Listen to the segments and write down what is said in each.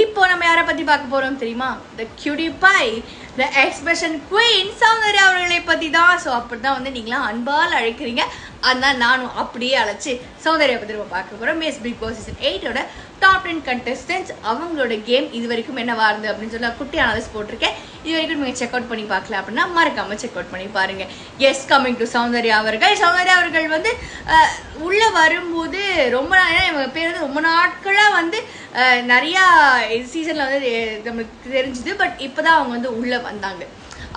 இப்போ நம்ம யாரை பத்தி பார்க்க போறோம் தெரியுமா? த cutie pie, த எக்ஸ்பிரஷன் குயின் சௌந்தர்யா அவர்களை பத்தி தான். ஸோ அப்படிதான் வந்து நீங்களாம் அன்பால் அழைக்கிறீங்க. அதனால் நானும் அப்படியே அழைச்சி சௌந்தர்யா பத்தி நம்ம பார்க்க போறோம். மிஸ் பிக் பாஸ் சீசன் 8ஓட டாப் 10 கண்டஸ்டன்ஸ் அவங்களோட கேம் இது வரைக்கும் என்ன வாருது அப்படின்னு சொல்லி குட்டி அனாலிஸ் போட்டிருக்கேன். இது வரைக்கும் நீங்கள் செக் அவுட் பண்ணி பார்க்கல அப்படின்னா மறக்காம செக் அவுட் பண்ணி பாருங்க. எஸ், கமிங் டு சௌந்தர்யா அவர்கள் வந்து உள்ள வரும்போது ரொம்ப இவங்க பேர் வந்து ரொம்ப நாட்களாக வந்து நிறையா சீசன்ல வந்து நம்மளுக்கு தெரிஞ்சுது. பட் இப்போதான் அவங்க வந்து உள்ள வந்தாங்க.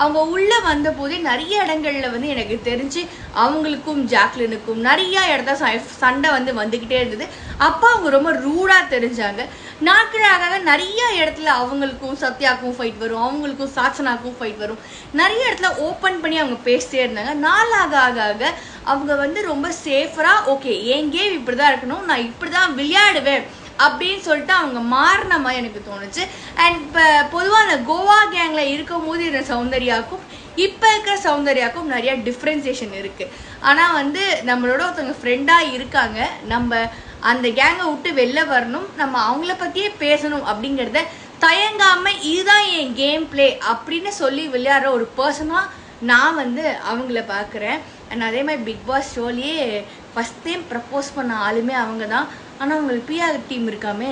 அவங்க உள்ள வந்த போதே நிறைய இடங்கள்ல வந்து எனக்கு தெரிஞ்சு அவங்களுக்கும் ஜாக்லினுக்கும் நிறைய இடத்துல சண்டை வந்து வந்துக்கிட்டே இருந்தது. அப்போ அவங்க ரொம்ப ரூடா தெரிஞ்சாங்க. நாட்களாக நிறைய இடத்துல அவங்களுக்கும் சத்யாவுக்கும் ஃபைட் வரும், அவங்களுக்கும் சாச்சனாக்கும் ஃபைட் வரும். நிறைய இடத்துல ஓப்பன் பண்ணி அவங்க பேசிட்டே இருந்தாங்க. நாளாக ஆக அவங்க வந்து ரொம்ப சேஃபரா ஓகே என் கேம் இப்படிதான் இருக்கணும், நான் இப்படிதான் விளையாடுவேன் அப்படின்னு சொல்லிட்டு அவங்க மாறின மாதிரி எனக்கு தோணுச்சு. அண்ட் இப்போ பொதுவாக அந்த கோவா கேங்கில் இருக்கும் போது இருந்த சௌந்தர்யாவுக்கும் இப்போ இருக்கிற சௌந்தர்யாவுக்கும் நிறைய டிஃப்ரென்சியேஷன் இருக்குது. ஆனால் வந்து நம்மளோட ஒருத்தவங்க ஃப்ரெண்டாக இருக்காங்க, நம்ம அந்த கேங்கை விட்டு வெளில வரணும், நம்ம அவங்கள பற்றியே பேசணும் அப்படிங்கிறத தயங்காமல் இதுதான் என் கேம் பிளே அப்படின்னு சொல்லி விளையாடுற ஒரு பர்சனாக நான் வந்து அவங்கள பார்க்குறேன். அண்ட் அதே மாதிரி பிக் பாஸ் ஷோலேயே ஃபஸ்ட் டைம் ப்ரப்போஸ் பண்ண ஆளுமே அவங்க தான். ஆனால் அவங்களுக்கு பிஆர் டீம் இருக்காமே.